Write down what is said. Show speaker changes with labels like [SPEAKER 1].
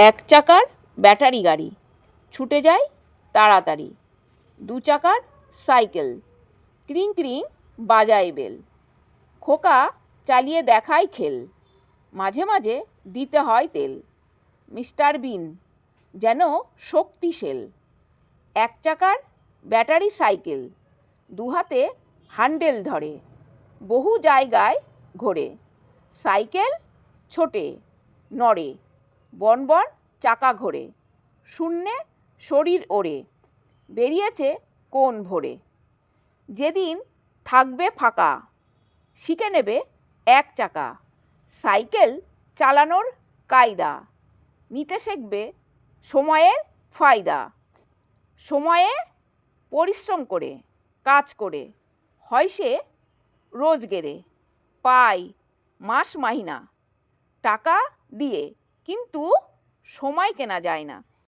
[SPEAKER 1] এক চাকার ব্যাটারি গাড়ি ছুটে যায় তাড়াতাড়ি। দু চাকার সাইকেল ক্রিং ক্রিং বাজায় বেল। খোকা চালিয়ে দেখায় খেল, মাঝে মাঝে দিতে হয় তেল। মিস্টার বিন যেন শক্তিশাল। এক চাকার ব্যাটারি সাইকেল দু হাতে হ্যান্ডেল ধরে, বহু জায়গায় ঘোরে। সাইকেল ছোটে নড়ে, বন বন চাকা ঘোরে। শূন্যে শরীর ওড়ে, বেরিয়েছে কোন ভোরে। যেদিন থাকবে ফাঁকা শিখে নেবে এক চাকা। সাইকেল চালানোর কায়দা নিতে শিখবে সময়ের ফায়দা। সময়ে পরিশ্রম করে কাজ করে হয় সে রোজগেরে, পায় মাস মাহিনা টাকা দিয়ে, কিন্তু সময় কেনা যায় না।